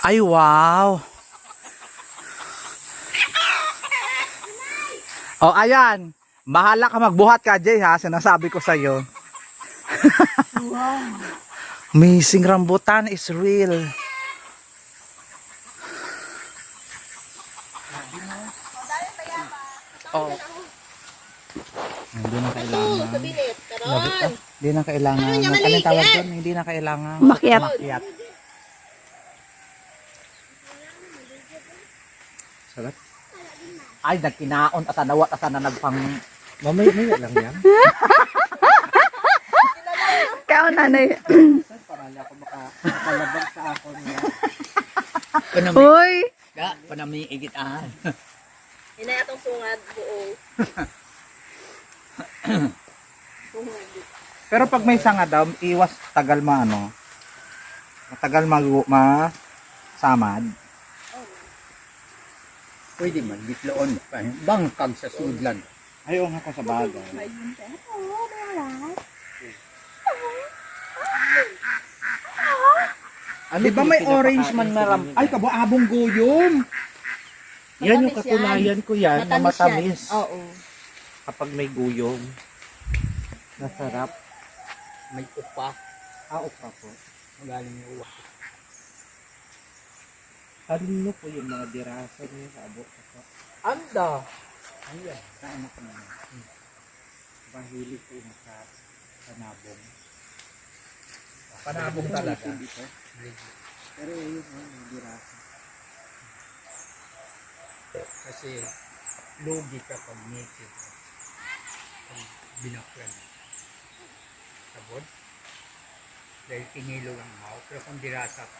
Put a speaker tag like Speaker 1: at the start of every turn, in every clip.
Speaker 1: Ay, wow. Oh, ayan. Bahala ka magbuhat ka, Jay, ha? Sinasabi ko sa'yo.
Speaker 2: Wow.
Speaker 1: Amazing rambutan is real. Oh. Hindi na kailangan. Hindi na kailangan. Anong tawag doon? Hindi na kailangan.
Speaker 2: Umakyat.
Speaker 1: Umakyat. Salat? Ay, nagkinaon at anawat at na nagpang... Mamay lang yan.
Speaker 2: Kaya nanay.
Speaker 1: Para niya ako makalabag sa ako niya.
Speaker 2: Uy!
Speaker 1: Panami igitaan.
Speaker 3: Inay atong sungad buo.
Speaker 1: Pero pag may sanga daw, iwas tagal matagal masamad.
Speaker 4: Pwede man, bitloon. Bangkag sa sudlan.
Speaker 1: Ayaw nga ko sa bagay.
Speaker 4: Ano
Speaker 1: Di ba may orange man na ram? Ay, kabuabong guyom.
Speaker 4: Yan yung
Speaker 3: Matamis
Speaker 4: katunayan ko yan, na matamis.
Speaker 3: Oo.
Speaker 4: Kapag may guyom. Nasarap. May upa. Upa po. Magaling yung uwa. Talino po yung mga dirasa niyo sa abot. Anda! Ayan, saan ako naman. Mahilig ko yung sa panabong. Panabong talaga. Pero yun, may dirasa. Kasi lugi ka pag native. Pag binaklan. Sabod. Dahil kinilo lang mo. Pero kung dirasa ka.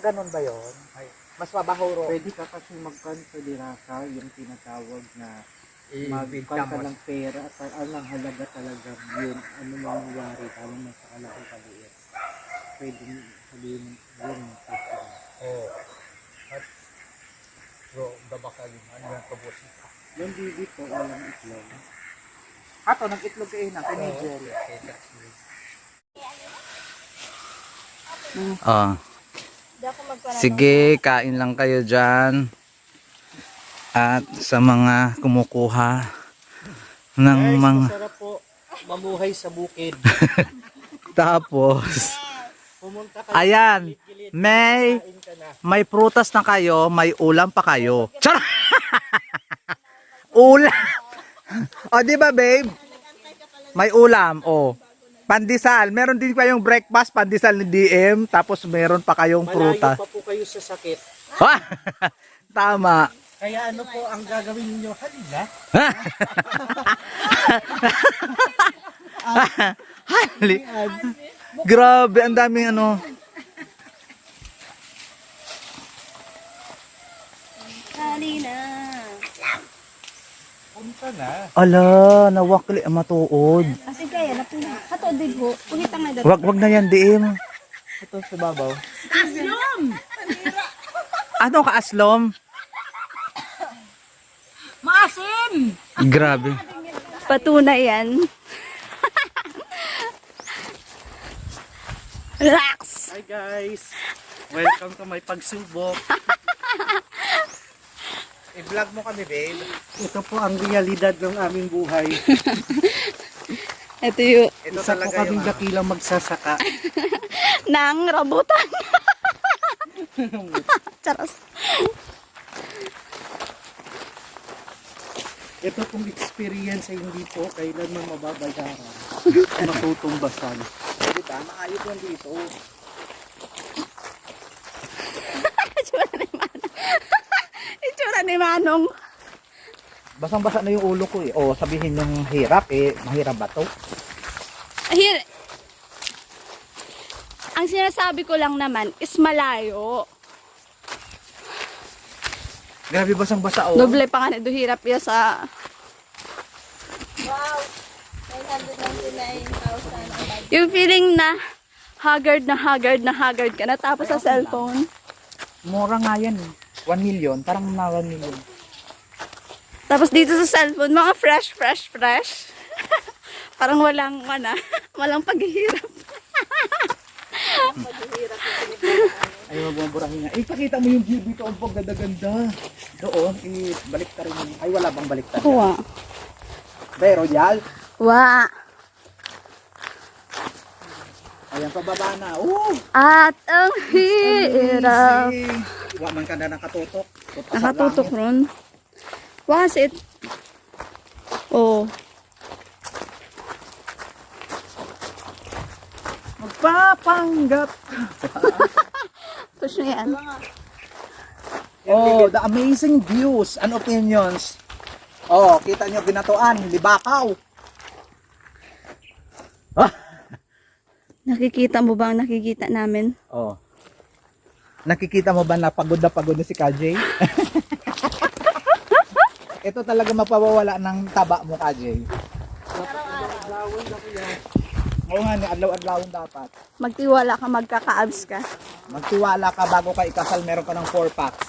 Speaker 1: Ganun ba yun?
Speaker 4: Ay,
Speaker 1: Mas mabahuro.
Speaker 4: pwede ka kasi magkan sa dirasa, yung tinatawag na
Speaker 1: Magkan
Speaker 4: magkan ka ng pera at ang halaga talaga yun. Ano mangyayari, tawag mo sa kalaki kaliit. Pwede sabihin yun.
Speaker 1: Oo.
Speaker 4: At bro, babakal yung ano yung kabusin ka. Yung bibi ko, walang itlog.
Speaker 1: Ato, nag-itlog kayo na. Kay Nigel.
Speaker 3: Di ako magparang.
Speaker 1: Sige, kain lang kayo dyan. At sa mga kumukuha ng mga...
Speaker 4: Masarap po mamuhay sa bukid.
Speaker 1: Tapos,
Speaker 4: Pumunta ka
Speaker 1: ayan, may prutas na kayo, may ulam pa kayo. Char! Ulam! O, di ba, babe? May ulam, o. Pandesal. Meron din kayong breakfast, pandesal ni DM. Tapos meron pa kayong
Speaker 4: malayo
Speaker 1: prutas.
Speaker 4: pa po kayo sa sakit.
Speaker 1: Ha! Tama.
Speaker 4: Kaya ano po ang gagawin niyo? Halina.
Speaker 1: Hali. Grabe, ang daming ano.
Speaker 3: Halina.
Speaker 4: Punta na.
Speaker 1: Ala, nawakli ang matuod.
Speaker 3: Kasi kaya napuna. Hato digo. Pungitang na dito.
Speaker 1: Wag na yan, DM.
Speaker 4: Ito sa babaw.
Speaker 1: Ano ka, aslom?
Speaker 3: Maasim!
Speaker 1: Grabe.
Speaker 2: Patunay yan. Relax!
Speaker 4: Hi guys. Welcome to my pagsubok.
Speaker 1: I-vlog mo kami, babe.
Speaker 4: Ito po ang realidad ng aming buhay.
Speaker 2: Ito yung
Speaker 1: Ito
Speaker 4: Isa po
Speaker 1: talaga
Speaker 4: kaming
Speaker 1: yung...
Speaker 4: dakilang magsasaka.
Speaker 2: nang rambutan. Charas.
Speaker 4: Ito pong experience ay hindi po kailanman mababayaran. Matutumbasan.
Speaker 1: Diba? Maayos yan dito.
Speaker 2: Itsura ni Manong.
Speaker 1: Basang-basa na yung ulo ko eh. O sabihin yung hirap eh. Mahirap ba to?
Speaker 2: Here. Ang sinasabi ko lang naman is malayo.
Speaker 1: Grabe basang-basa oh.
Speaker 2: Doble pa nga na hirap ya sa...
Speaker 3: Wow. 999,000.
Speaker 2: Yung feeling na haggard ka na tapos sa cellphone.
Speaker 1: Mura nga yan eh. 1 million. Parang na 1 million.
Speaker 2: Tapos dito sa cellphone, mga fresh. Parang walang paghihirap.
Speaker 4: Ay
Speaker 1: bumaburahin nga. Ipakita mo yung view dito. Ang ganda-ganda. Doon, balik ta rin. Ay, wala bang balik ta?
Speaker 2: Kuha.
Speaker 1: Bay, Royal.
Speaker 2: Wa.
Speaker 1: Ayan, pababa na.
Speaker 2: At ang hirap.
Speaker 1: Wa man ka na nakatutok.
Speaker 2: Nakatutok ron. Was it? Oh.
Speaker 1: Magpapanggap.
Speaker 2: Push na yan.
Speaker 1: Oh, the amazing views and opinions. Oh, kita nyo binatuan, Libakaw. Ah.
Speaker 2: Nakikita mo ba ang nakikita namin?
Speaker 1: Oh. Nakikita mo ba na pagod na si KJ? Ito talaga mapawawala ng taba mo, KJ. Oo nga, adlaw-adlawin dapat.
Speaker 2: Magtiwala ka, magkaka-abs ka.
Speaker 1: Magtiwala ka bago ka ikasal, meron ka ng 4 packs.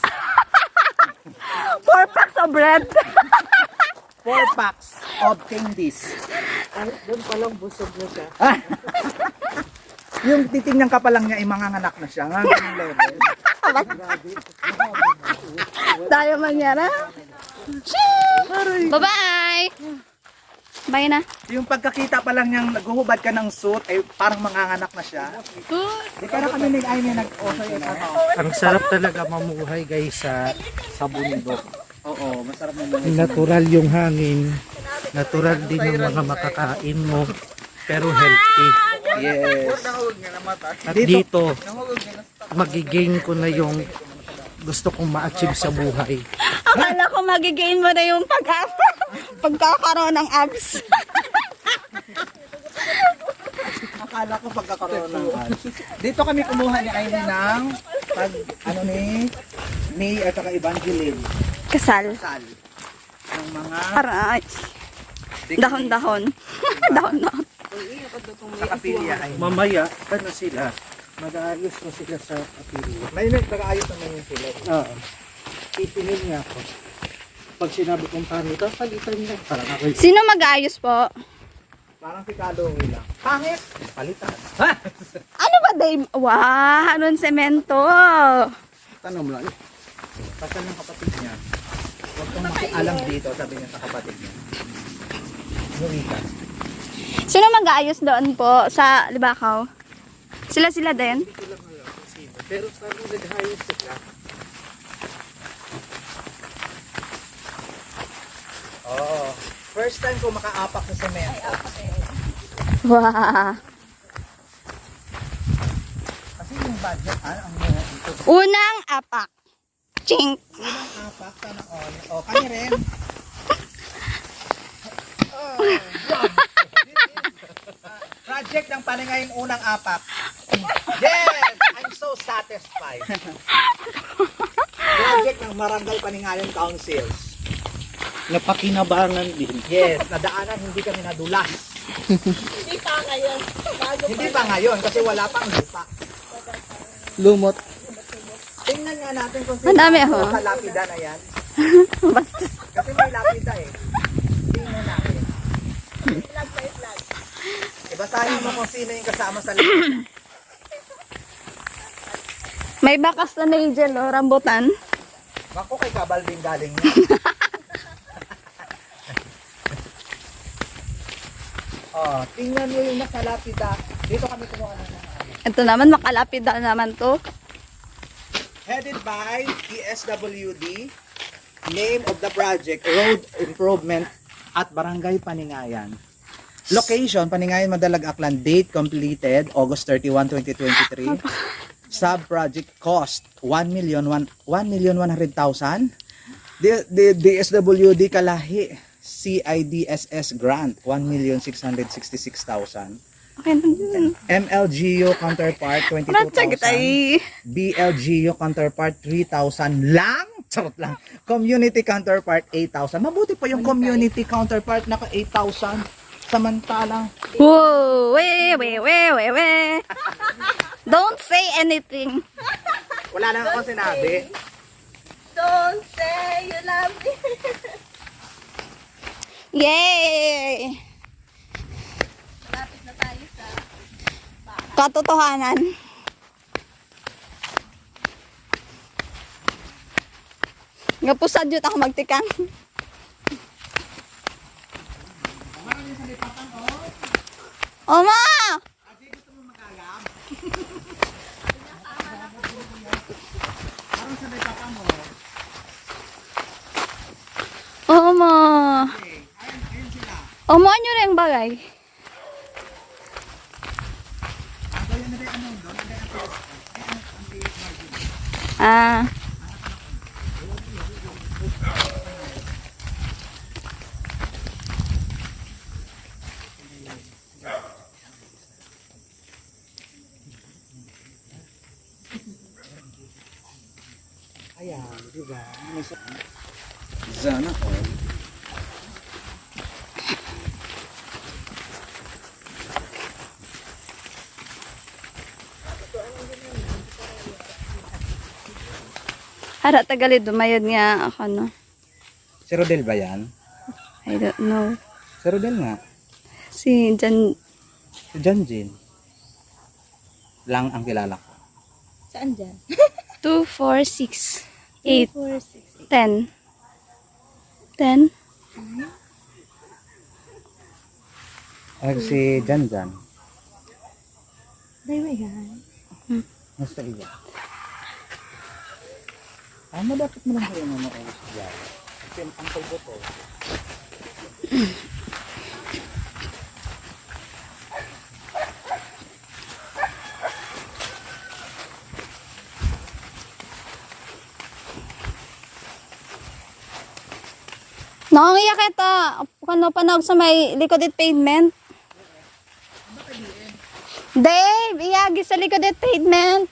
Speaker 2: 4 packs of bread.
Speaker 1: 4 packs of candies.
Speaker 4: Doon palang busog na siya.
Speaker 1: Yung titingnan ka pa lang niya, manganganak na siya. Nga, ganun level.
Speaker 2: Tayo mangyara. Bye-bye! Bye na.
Speaker 1: Yung pagkakita pa lang niyang naghuhubad ka ng suit, ay parang manganganak na siya. Di para kami nag-ay na nag-osay at ano.
Speaker 4: Ang sarap talaga mamuhay guys sa bundok.
Speaker 1: Oo, masarap mo muna.
Speaker 4: Natural yung hangin. Natural din yung mga makakain mo. Pero healthy.
Speaker 1: Yes.
Speaker 4: At dito, magigain ko na yung gusto kong ma-achieve sa buhay.
Speaker 2: Akala ko magigain mo na yung pagkakaroon ng abs.
Speaker 1: Akala ko pagkakaroon ng ads. Dito kami kumuha ni Aimee ng May at saka Evangeline.
Speaker 2: Kasal.
Speaker 1: Sal. Ng mga
Speaker 2: Aray. Dahon-dahon. Dahon-dahon.
Speaker 1: kapilya ay.
Speaker 4: Mamaya, ano sila? Mag-aayos na sila sa apilyo.
Speaker 1: May nag-aayos naman yung sila.
Speaker 4: Oo. Itingin niya ako. Pag sinabi kong pangit, palitan niya. Parang ako yung
Speaker 2: Sino mag-aayos po?
Speaker 1: Parang si Kalungi lang. Pangit! Palitan. Ha?
Speaker 2: Ano ba, Dave? Wow, anong semento?
Speaker 1: Tanong mo lang. Pasal ng kapatid niya. Huwag kang makialam dito, sabi niya sa kapatid niya. Umuwi ka.
Speaker 2: Sino mag-aayos doon po sa Libakaw? Sila din?
Speaker 4: pero parang nag-ayos sila.
Speaker 1: Oo. First time ko makaapak sa semento.
Speaker 2: Wow.
Speaker 1: Kasi yung budget, ang ito.
Speaker 2: Unang apak. Chink.
Speaker 1: Unang apak, sana all. O, kanya rin. Project ng Paningayong unang apak. Yes! I'm so satisfied. Project ng Barangay Paningayong Councils.
Speaker 4: Napakinabangan din.
Speaker 1: Yes, nadaanan, hindi kami nadulas. Hindi pa ngayon kasi wala pang lupa.
Speaker 4: Lumot.
Speaker 1: Tingnan nga natin kung
Speaker 2: Ang dami, ho.
Speaker 1: sa lapida na yan.
Speaker 2: Basta.
Speaker 1: Kasi may lapida eh. Tingnan natin. Basahin mo kung sino yung kasama sa lapida.
Speaker 2: May bakas na Nigel, oh, rambutan.
Speaker 1: Bako kay Kabal din galing niya. Oh, tingnan mo yung nasa lapida. Dito kami kumuha ng mga ano.
Speaker 2: Ito naman, makalapid na naman to.
Speaker 1: Headed by PSWD. Name of the project, Road Improvement at Barangay Paningayan. Location, Paningayan, Madalag, Aklan. Date completed, August 31, 2023. Sub-project cost, 1,100,000. DSWD Kalahi, CIDSS grant, 1,666,000.
Speaker 2: Okay na yun.
Speaker 1: MLGU counterpart,
Speaker 2: Ratsag
Speaker 1: 22,000.
Speaker 2: tay.
Speaker 1: BLGU counterpart 3,000 lang. Charot lang. Community counterpart 8,000. Mabuti pa yung community counterpart naka 8,000. Samantalang
Speaker 2: Whoa, we. Don't say anything.
Speaker 1: wala na akong sinabi.
Speaker 3: Don't say you love me.
Speaker 2: Yay!
Speaker 3: Malapit na tayo sa
Speaker 2: Katotohanan. Gapusad yun ako magtikang. Oma! Oma! Oma, nyo rin bagay. Ah.
Speaker 4: Ayan, di ba? Sana all.
Speaker 2: Hara tagalid dumayad nga ako no.
Speaker 4: Si Rodel ba yan?
Speaker 2: I don't know.
Speaker 4: Si Rodel nga.
Speaker 2: Si Jan
Speaker 4: Si Janjin. Lang ang kilala ko.
Speaker 3: Saan dyan?
Speaker 2: 2, 4, 6, 8,
Speaker 3: 4, 6,
Speaker 2: 10. 10?
Speaker 4: Si Janjan.
Speaker 3: Day, may gan.
Speaker 4: Basta iya. Dapat mo lang kayo na maayos dyan. Kasi ang pagboto.
Speaker 2: Nangiyak ito. Kano panawag sa may likod at pavement? Dave, iyagi sa likod at pavement.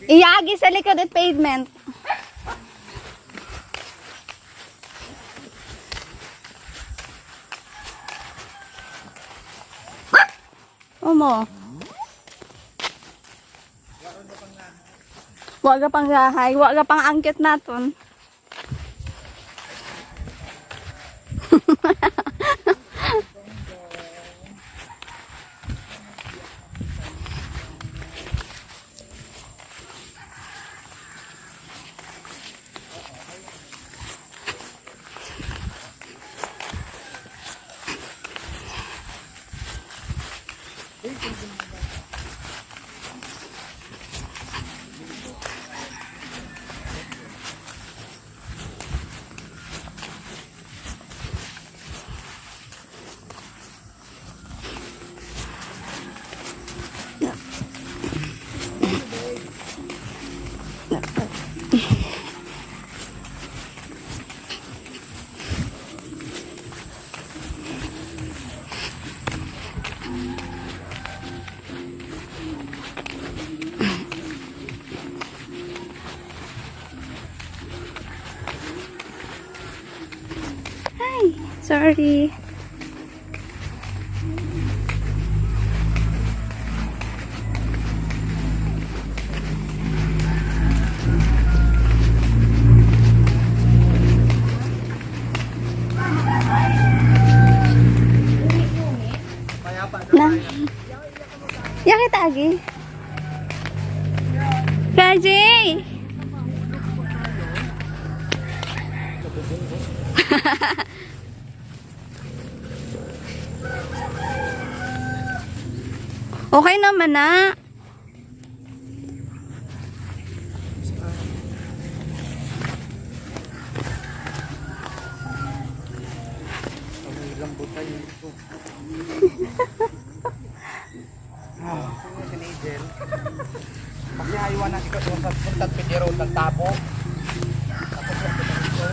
Speaker 2: Iyagi sa likod at pavement. Omo. Wag ka pang gahay, wag ka pang angkit naton. Sorry. Na. Yakit agi. Kaji. Okay naman na.
Speaker 4: Lambutan yun ito. Si Nigel. Pagyaywan na ikaw sa puntat piniro ng tabo. Tapos lang ito dito.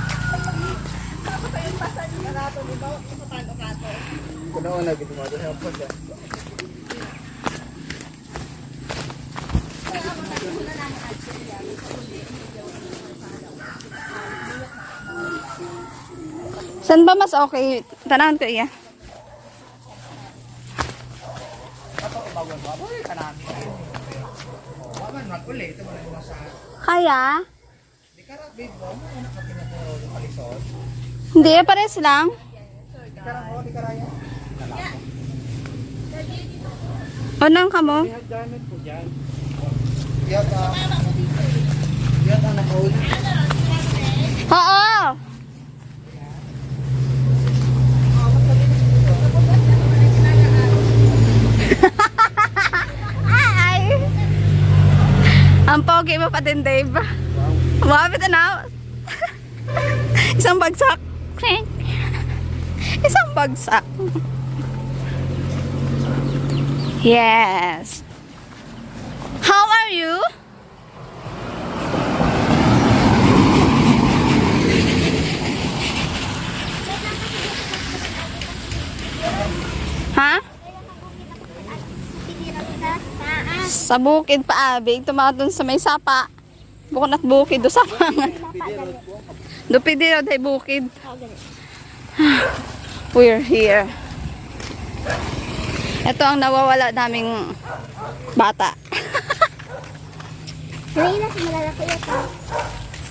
Speaker 3: Tapos ayun pa sa karato, di ba? Sa pano-kato.
Speaker 4: Kunaon na gitu mo. Doon ang pagka.
Speaker 2: Saan ba mas okay? Tanawan ko iya.
Speaker 4: Baboy ka namin. Waman mag-uli. Ito mo lang yung sa...
Speaker 2: Kaya?
Speaker 4: Di ka rin, babe. Huwag mo na kapinapuro yung palisod.
Speaker 2: Hindi, pares lang.
Speaker 4: Di ka rin, di ka rin.
Speaker 2: Unang ka mo?
Speaker 4: May gamit ko dyan. Yan ang nakauli.
Speaker 2: Ang pogi mo pa din, Dave. Wow, ito na. Isang bagsak. Isang bagsak. Yes. How are you? Ha? Sa bukid pa, abig. Tumatun sa may sapa. Bukod at bukid. Do sapangan. Dupidiro day bukid. We're here. Ito ang nawawala naming bata.
Speaker 3: Ngayon na simula ko ito.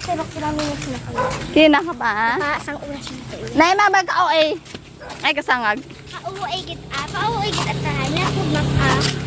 Speaker 3: Pero namin yung sinakalit.
Speaker 2: Kina ka ba?
Speaker 3: Paasang oras na ito.
Speaker 2: Naima mag-OA. Ay kasangag.
Speaker 3: Pauwi git at tahanan. Kung maka.